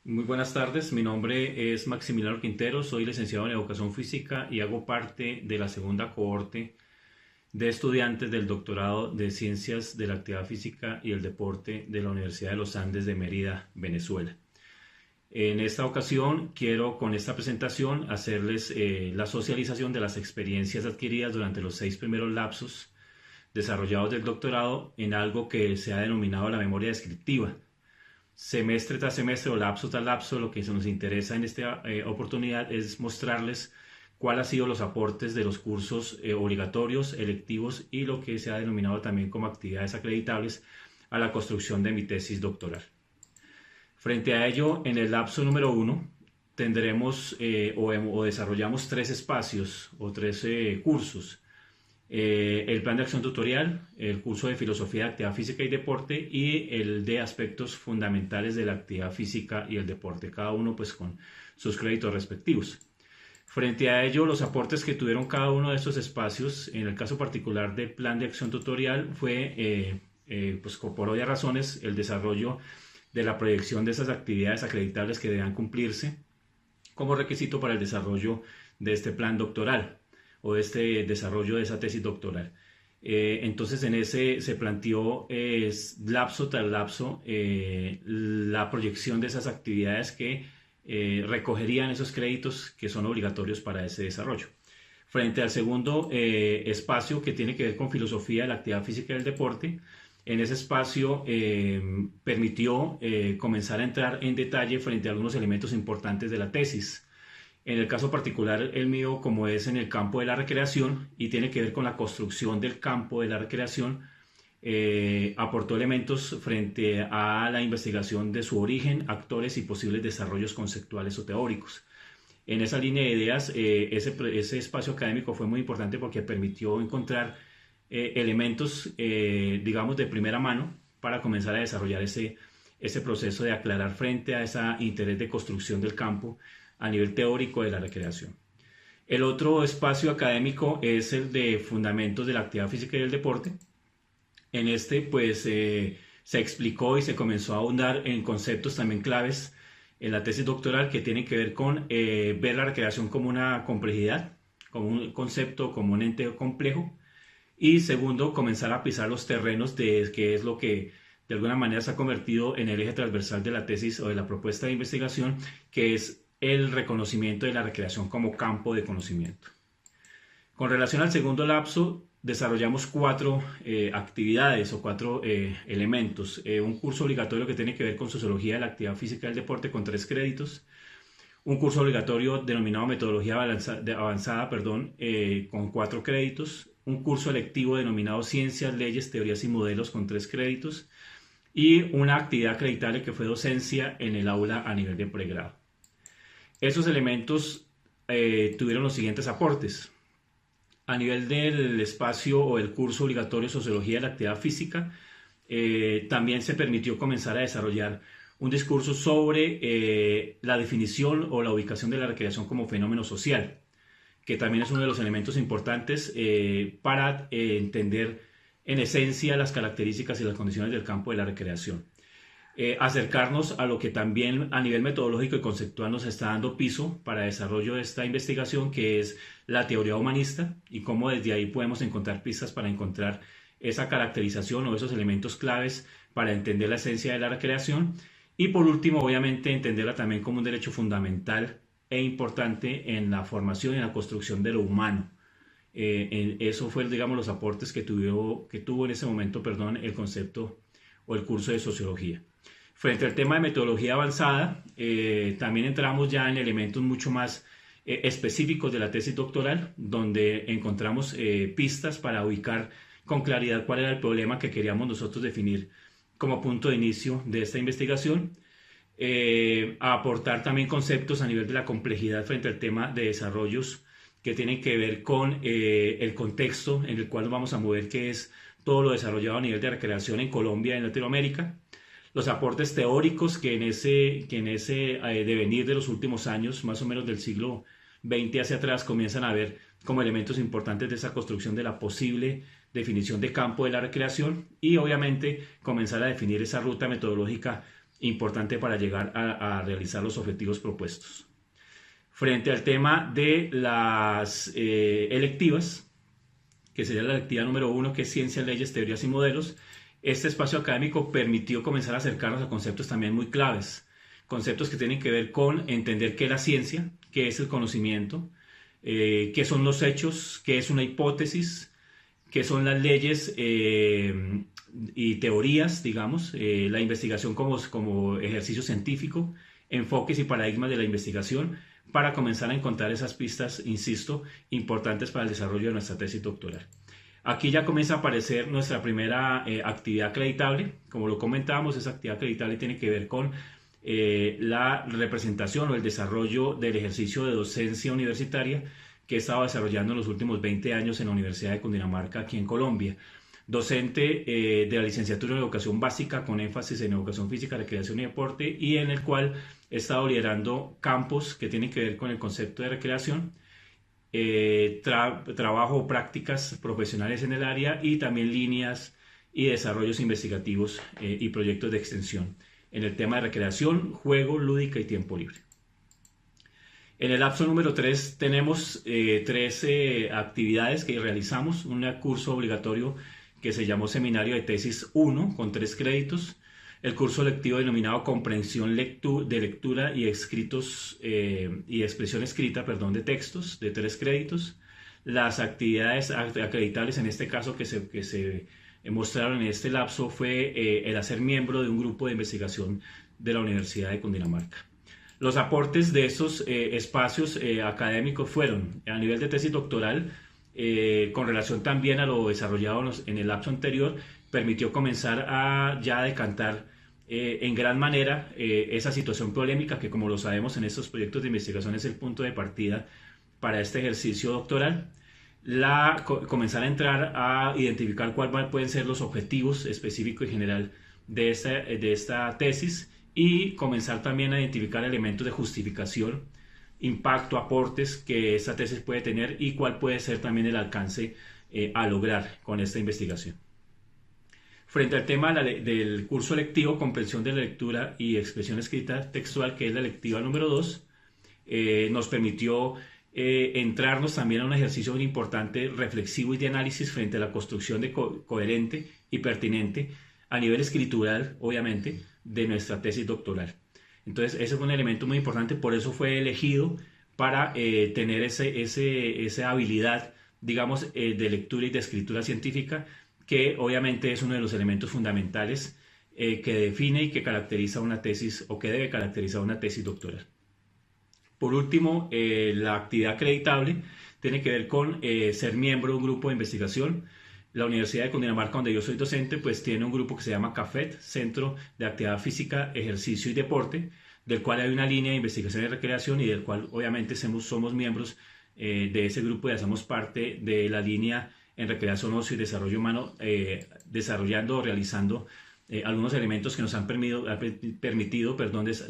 Muy buenas tardes, mi nombre es Maximiliano Quintero, soy licenciado en Educación Física y hago parte de la segunda cohorte de estudiantes del doctorado de Ciencias de la Actividad Física y el Deporte de la Universidad de los Andes de Mérida, Venezuela. En esta ocasión quiero con esta presentación hacerles la socialización de las experiencias adquiridas durante los 6 primeros lapsos desarrollados del doctorado en algo que se ha denominado la memoria descriptiva. Semestre tras semestre o lapso tras lapso, lo que se nos interesa en esta oportunidad es mostrarles cuáles han sido los aportes de los cursos obligatorios, electivos y lo que se ha denominado también como actividades acreditables a la construcción de mi tesis doctoral. Frente a ello, en el lapso número 1 tendremos o desarrollamos 3 espacios o 3 cursos. El plan de acción tutorial, el curso de filosofía de actividad física y deporte y el de aspectos fundamentales de la actividad física y el deporte, cada uno pues con sus créditos respectivos. Frente a ello, los aportes que tuvieron cada uno de estos espacios, en el caso particular del plan de acción tutorial, fue pues por obvias razones el desarrollo de la proyección de esas actividades acreditables que deban cumplirse como requisito para el desarrollo de este plan doctoral o de este desarrollo de esa tesis doctoral. Entonces en ese se planteó lapso tras lapso la proyección de esas actividades que recogerían esos créditos que son obligatorios para ese desarrollo. Frente al segundo espacio que tiene que ver con filosofía de la actividad física y el deporte, en ese espacio permitió comenzar a entrar en detalle frente a algunos elementos importantes de la tesis. En el caso particular, el mío, como es en el campo de la recreación y tiene que ver con la construcción del campo de la recreación, aportó elementos frente a la investigación de su origen, actores y posibles desarrollos conceptuales o teóricos. En esa línea de ideas, ese espacio académico fue muy importante porque permitió encontrar elementos, digamos, de primera mano para comenzar a desarrollar ese proceso de aclarar frente a ese interés de construcción del campo a nivel teórico de la recreación. El otro espacio académico es el de fundamentos de la actividad física y del deporte. En este, pues, se explicó y se comenzó a ahondar en conceptos también claves en la tesis doctoral que tienen que ver con ver la recreación como una complejidad, como un concepto, como un ente complejo. Y segundo, comenzar a pisar los terrenos de que es lo que de alguna manera se ha convertido en el eje transversal de la tesis o de la propuesta de investigación, que es el reconocimiento de la recreación como campo de conocimiento. Con relación al segundo lapso, desarrollamos 4 actividades o 4 elementos. Un curso obligatorio que tiene que ver con sociología de la actividad física y el deporte con 3 créditos. Un curso obligatorio denominado metodología avanzada, con 4 créditos. Un curso electivo denominado ciencias, leyes, teorías y modelos con 3 créditos. Y una actividad acreditable que fue docencia en el aula a nivel de pregrado. Esos elementos tuvieron los siguientes aportes. A nivel del espacio o el curso obligatorio Sociología de la Actividad Física, también se permitió comenzar a desarrollar un discurso sobre la definición o la ubicación de la recreación como fenómeno social, que también es uno de los elementos importantes para entender en esencia las características y las condiciones del campo de la recreación. Acercarnos a lo que también a nivel metodológico y conceptual nos está dando piso para el desarrollo de esta investigación, que es la teoría humanista y cómo desde ahí podemos encontrar pistas para encontrar esa caracterización o esos elementos claves para entender la esencia de la recreación. Y por último, obviamente, entenderla también como un derecho fundamental e importante en la formación y en la construcción de lo humano. Eso fue, digamos, los aportes que tuvo en ese momento, el concepto o el curso de sociología. Frente al tema de metodología avanzada, también entramos ya en elementos mucho más específicos de la tesis doctoral, donde encontramos pistas para ubicar con claridad cuál era el problema que queríamos nosotros definir como punto de inicio de esta investigación, a aportar también conceptos a nivel de la complejidad frente al tema de desarrollos que tienen que ver con el contexto en el cual nos vamos a mover, que es todo lo desarrollado a nivel de recreación en Colombia y en Latinoamérica, los aportes teóricos que en ese devenir de los últimos años, más o menos del siglo XX hacia atrás, comienzan a ver como elementos importantes de esa construcción de la posible definición de campo de la recreación y obviamente comenzar a definir esa ruta metodológica importante para llegar a realizar los objetivos propuestos. Frente al tema de las electivas, que sería la electiva número 1, que es Ciencias, Leyes, Teorías y Modelos, este espacio académico permitió comenzar a acercarnos a conceptos también muy claves, conceptos que tienen que ver con entender qué es la ciencia, qué es el conocimiento, qué son los hechos, qué es una hipótesis, qué son las leyes y teorías, digamos, la investigación como ejercicio científico, enfoques y paradigmas de la investigación, para comenzar a encontrar esas pistas, insisto, importantes para el desarrollo de nuestra tesis doctoral. Aquí ya comienza a aparecer nuestra primera actividad acreditable. Como lo comentábamos, esa actividad acreditable tiene que ver con la representación o el desarrollo del ejercicio de docencia universitaria que he estado desarrollando en los últimos 20 años en la Universidad de Cundinamarca, aquí en Colombia. Docente de la licenciatura en Educación Básica con énfasis en Educación Física, Recreación y Deporte, y en el cual he estado liderando campos que tienen que ver con el concepto de recreación, trabajo o prácticas profesionales en el área, y también líneas y desarrollos investigativos y proyectos de extensión en el tema de recreación, juego, lúdica y tiempo libre. En el lapso número 3 tenemos 3 actividades que realizamos. Un curso obligatorio que se llamó Seminario de Tesis 1 con 3 créditos. El curso lectivo denominado Comprensión de Lectura y Escritos y Expresión Escrita, de textos, de 3 créditos. Las actividades acreditables en este caso que se mostraron en este lapso fue el hacer miembro de un grupo de investigación de la Universidad de Cundinamarca. Los aportes de estos espacios académicos fueron, a nivel de tesis doctoral, con relación también a lo desarrollado en el lapso anterior, permitió comenzar a ya decantar en gran manera esa situación polémica que, como lo sabemos, en estos proyectos de investigación es el punto de partida para este ejercicio doctoral. Comenzar a entrar a identificar cuáles pueden ser los objetivos específicos y general de esta tesis, y comenzar también a identificar elementos de justificación, impacto, aportes que esta tesis puede tener y cuál puede ser también el alcance a lograr con esta investigación. Frente al tema del curso lectivo Comprensión de la Lectura y Expresión Escrita Textual, que es la lectiva número 2, nos permitió entrarnos también a un ejercicio muy importante, reflexivo y de análisis frente a la construcción de coherente y pertinente a nivel escritural, obviamente, de nuestra tesis doctoral. Entonces, ese fue un elemento muy importante, por eso fue elegido para tener esa habilidad, digamos, de lectura y de escritura científica, que obviamente es uno de los elementos fundamentales que define y que caracteriza una tesis, o que debe caracterizar una tesis doctoral. Por último, la actividad acreditable tiene que ver con ser miembro de un grupo de investigación. La Universidad de Cundinamarca, donde yo soy docente, pues tiene un grupo que se llama CAFET, Centro de Actividad Física, Ejercicio y Deporte, del cual hay una línea de investigación y recreación, y del cual obviamente somos miembros de ese grupo y hacemos parte de la línea en recreación, ocio y desarrollo humano, desarrollando o realizando algunos elementos que nos han permitido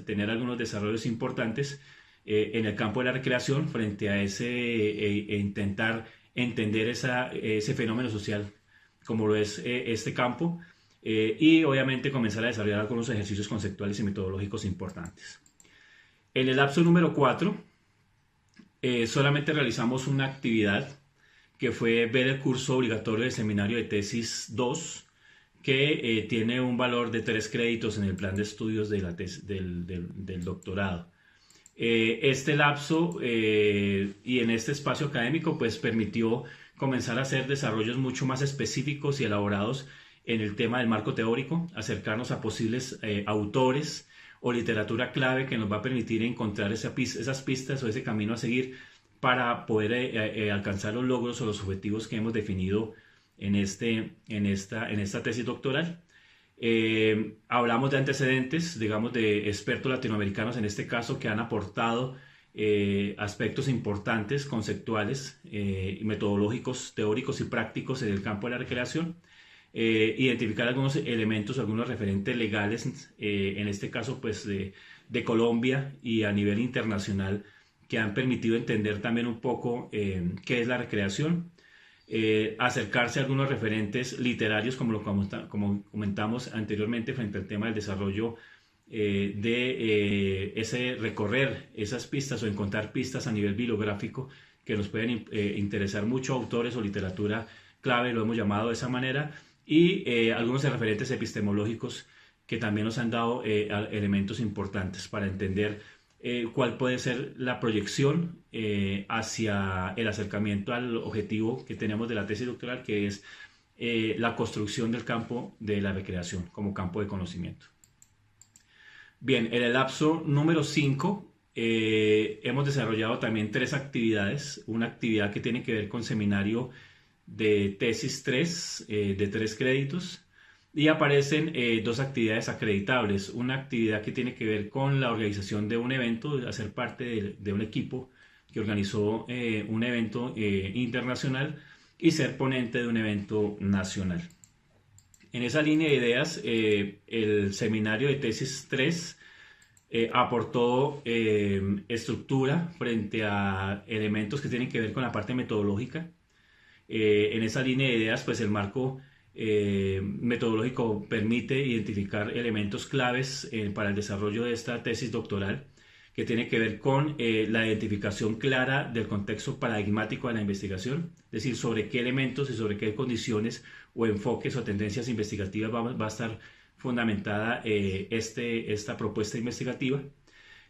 tener algunos desarrollos importantes en el campo de la recreación frente a intentar entender ese fenómeno social como lo es este campo, y obviamente comenzar a desarrollar algunos ejercicios conceptuales y metodológicos importantes. En el lapso número 4 solamente realizamos una actividad que fue ver el curso obligatorio de Seminario de Tesis 2, que tiene un valor de 3 créditos en el plan de estudios de del doctorado. Este lapso y en este espacio académico pues permitió comenzar a hacer desarrollos mucho más específicos y elaborados en el tema del marco teórico, acercarnos a posibles autores o literatura clave que nos va a permitir encontrar esas pistas o ese camino a seguir para poder alcanzar los logros o los objetivos que hemos definido en esta tesis doctoral. Hablamos de antecedentes, digamos, de expertos latinoamericanos en este caso, que han aportado aspectos importantes, conceptuales, metodológicos, teóricos y prácticos en el campo de la recreación. Identificar algunos elementos, algunos referentes legales, en este caso pues de Colombia y a nivel internacional, que han permitido entender también un poco qué es la recreación. Acercarse a algunos referentes literarios como comentamos anteriormente frente al tema del desarrollo ese recorrer esas pistas o encontrar pistas a nivel bibliográfico que nos pueden interesar mucho, autores o literatura clave, lo hemos llamado de esa manera, y algunos referentes epistemológicos que también nos han dado elementos importantes para entender cuál puede ser la proyección hacia el acercamiento al objetivo que tenemos de la tesis doctoral, que es la construcción del campo de la recreación como campo de conocimiento. Bien, en el lapso número 5 hemos desarrollado también 3 actividades. Una actividad que tiene que ver con seminario de tesis 3, de 3 créditos. Y aparecen 2 actividades acreditables. Una actividad que tiene que ver con la organización de un evento, de hacer parte de un equipo que organizó un evento internacional y ser ponente de un evento nacional. En esa línea de ideas, el seminario de tesis 3 aportó estructura frente a elementos que tienen que ver con la parte metodológica. En esa línea de ideas, pues el marco metodológico permite identificar elementos claves para el desarrollo de esta tesis doctoral, que tiene que ver con la identificación clara del contexto paradigmático de la investigación, es decir, sobre qué elementos y sobre qué condiciones o enfoques o tendencias investigativas va a estar fundamentada esta propuesta investigativa,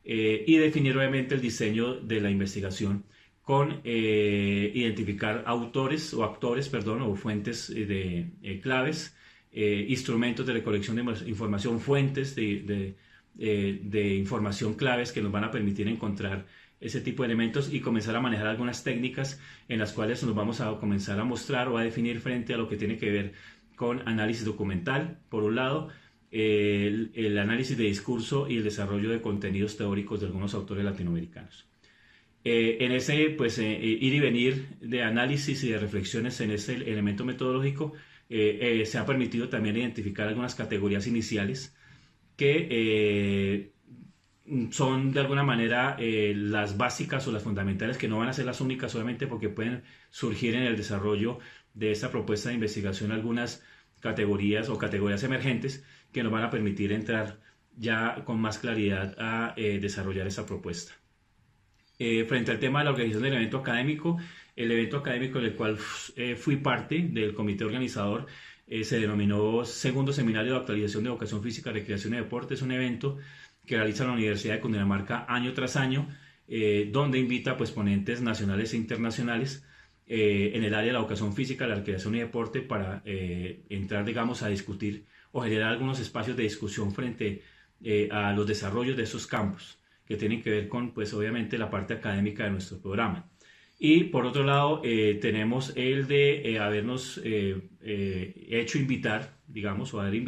y definir obviamente el diseño de la investigación con identificar autores o actores, perdón, o fuentes de claves, instrumentos de recolección de información, fuentes de información claves que nos van a permitir encontrar ese tipo de elementos y comenzar a manejar algunas técnicas en las cuales nos vamos a comenzar a mostrar o a definir frente a lo que tiene que ver con análisis documental, por un lado, el análisis de discurso y el desarrollo de contenidos teóricos de algunos autores latinoamericanos. En ese pues, ir y venir de análisis y de reflexiones en ese elemento metodológico, se ha permitido también identificar algunas categorías iniciales que son de alguna manera las básicas o las fundamentales, que no van a ser las únicas solamente porque pueden surgir en el desarrollo de esta propuesta de investigación algunas categorías o categorías emergentes que nos van a permitir entrar ya con más claridad a desarrollar esta propuesta. Frente al tema de la organización del evento académico, el evento académico en el cual fui parte del comité organizador se denominó Segundo Seminario de Actualización de Educación Física, Recreación y Deporte. Es un evento que realiza la Universidad de Cundinamarca año tras año, donde invita pues, ponentes nacionales e internacionales en el área de la educación física, la recreación y deporte para entrar, digamos, a discutir o generar algunos espacios de discusión frente a los desarrollos de esos campos que tienen que ver con, pues obviamente, la parte académica de nuestro programa. Y por otro lado, tenemos el de habernos hecho invitar, digamos, o haber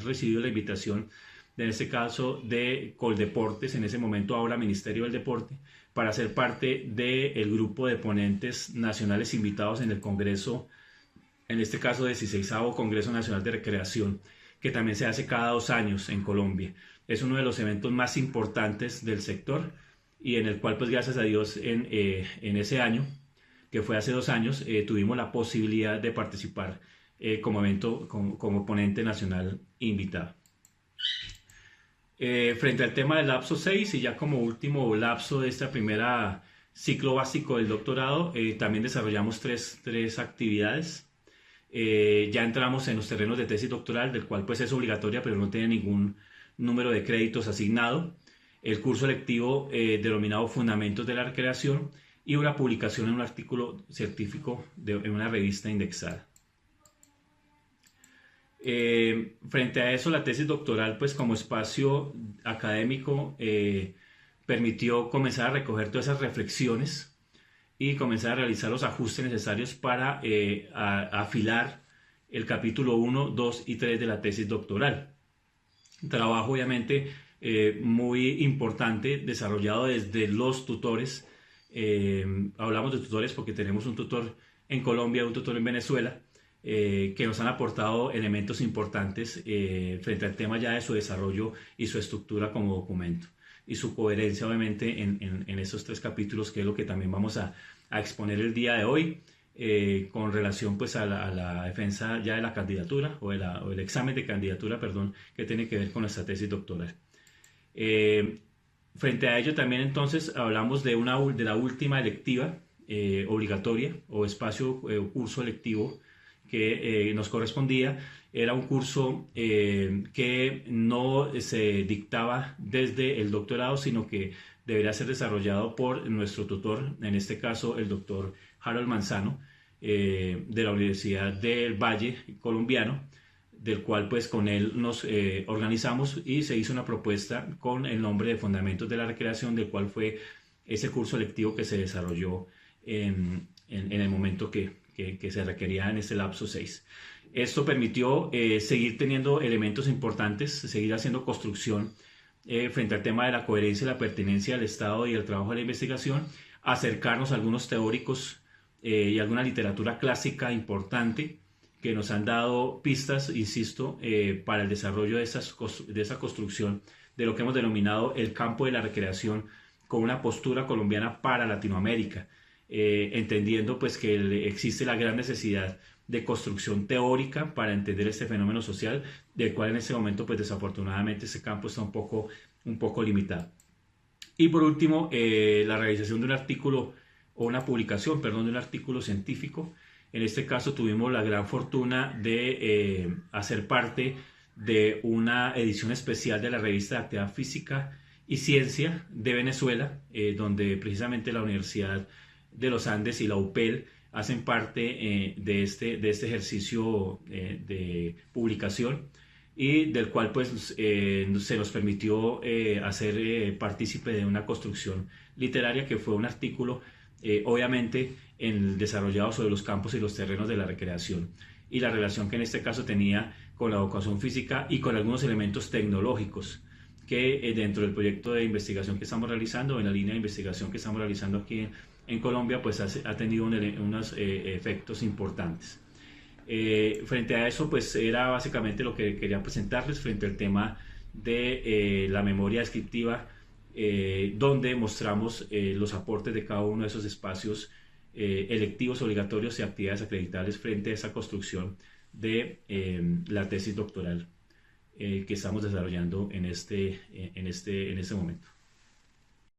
recibido la invitación, en este caso, de Coldeportes, en ese momento ahora Ministerio del Deporte, para ser parte del grupo de ponentes nacionales invitados en el Congreso, en este caso 16º Congreso Nacional de Recreación, que también se hace cada 2 años en Colombia. Es uno de los eventos más importantes del sector y en el cual, pues gracias a Dios, en ese año, que fue hace 2 años, tuvimos la posibilidad de participar como ponente nacional invitado. Frente al tema del lapso 6 y ya como último lapso de esta primera ciclo básico del doctorado, también desarrollamos tres actividades. Ya entramos en los terrenos de tesis doctoral, del cual pues es obligatoria, pero no tiene ningún número de créditos asignado. El curso lectivo denominado Fundamentos de la Recreación y una publicación en un artículo científico en una revista indexada. Frente a eso, la tesis doctoral, pues como espacio académico, permitió comenzar a recoger todas esas reflexiones y comenzar a realizar los ajustes necesarios para afilar el capítulo 1, 2 y 3 de la tesis doctoral. Un trabajo obviamente muy importante, desarrollado desde los tutores. Hablamos de tutores porque tenemos un tutor en Colombia, un tutor en Venezuela, que nos han aportado elementos importantes frente al tema ya de su desarrollo y su estructura como documento y su coherencia obviamente en esos 3 capítulos, que es lo que también vamos a exponer el día de hoy. con relación pues a la defensa ya de la candidatura o el examen de candidatura, perdón, que tiene que ver con nuestra tesis doctoral. Frente a ello también entonces hablamos de la última electiva obligatoria o espacio curso electivo que nos correspondía. Era un curso que no se dictaba desde el doctorado, sino que debería ser desarrollado por nuestro tutor, en este caso el doctor Harold Manzano, de la Universidad del Valle colombiano, del cual pues con él nos organizamos y se hizo una propuesta con el nombre de Fundamentos de la Recreación, del cual fue ese curso electivo que se desarrolló en el momento que se requería en este lapso 6. Esto permitió seguir teniendo elementos importantes, seguir haciendo construcción frente al tema de la coherencia y la pertinencia del Estado y el trabajo de la investigación, acercarnos a algunos teóricos y alguna literatura clásica importante que nos han dado pistas, insisto, para el desarrollo de esa construcción de lo que hemos denominado el campo de la recreación con una postura colombiana para Latinoamérica, entendiendo pues que existe la gran necesidad de construcción teórica para entender este fenómeno social, del cual en este momento pues desafortunadamente ese campo está un poco limitado. Y por último, la realización de un artículo o una publicación, perdón, de un artículo científico. En este caso tuvimos la gran fortuna de hacer parte de una edición especial de la revista de Actividad Física y Ciencia de Venezuela, donde precisamente la Universidad de los Andes y la UPEL hacen parte de este ejercicio de publicación, y del cual pues se nos permitió hacer partícipe de una construcción literaria que fue un artículo obviamente desarrollado sobre los campos y los terrenos de la recreación y la relación que en este caso tenía con la educación física y con algunos elementos tecnológicos que dentro del proyecto de investigación que estamos realizando, en la línea de investigación que estamos realizando aquí en Colombia, pues ha tenido unos efectos importantes. Frente a eso, pues era básicamente lo que quería presentarles frente al tema de la memoria descriptiva, donde mostramos los aportes de cada uno de esos espacios electivos, obligatorios y actividades acreditables frente a esa construcción de la tesis doctoral que estamos desarrollando en este momento.